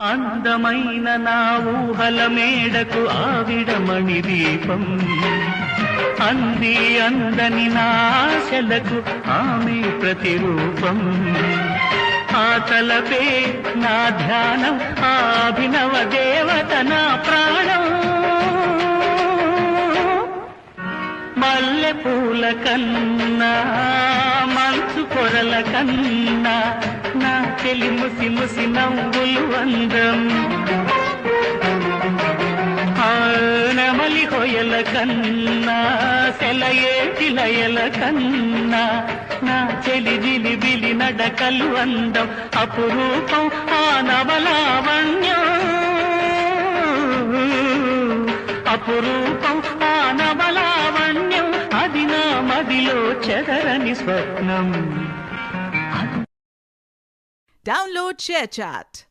అందమైన నా ఊహల మేడకు ఆవిడమణి దీపం అంది అందని నా ఆశలకు ఆమె ప్రతిరూపం ఆ తలపే నా ధ్యానం ఆ అభినవ దేవత నా ప్రాణం మల్లె పూల కన్నా మంచు పొరల కన్నా నా చెలి ముసి ముసి నవ్వులు అందం నెమలి హొయల కన్నా సెలయేటి లయల కన్నా నా చెలి జిలిబిలి నడకలు అందం అపురూపం ఆ నవలావణ్యం అపురూపం ఆ నవలావణ్యం అది నా మదిలో చెదరని స్వప్నం. Download ShareChat.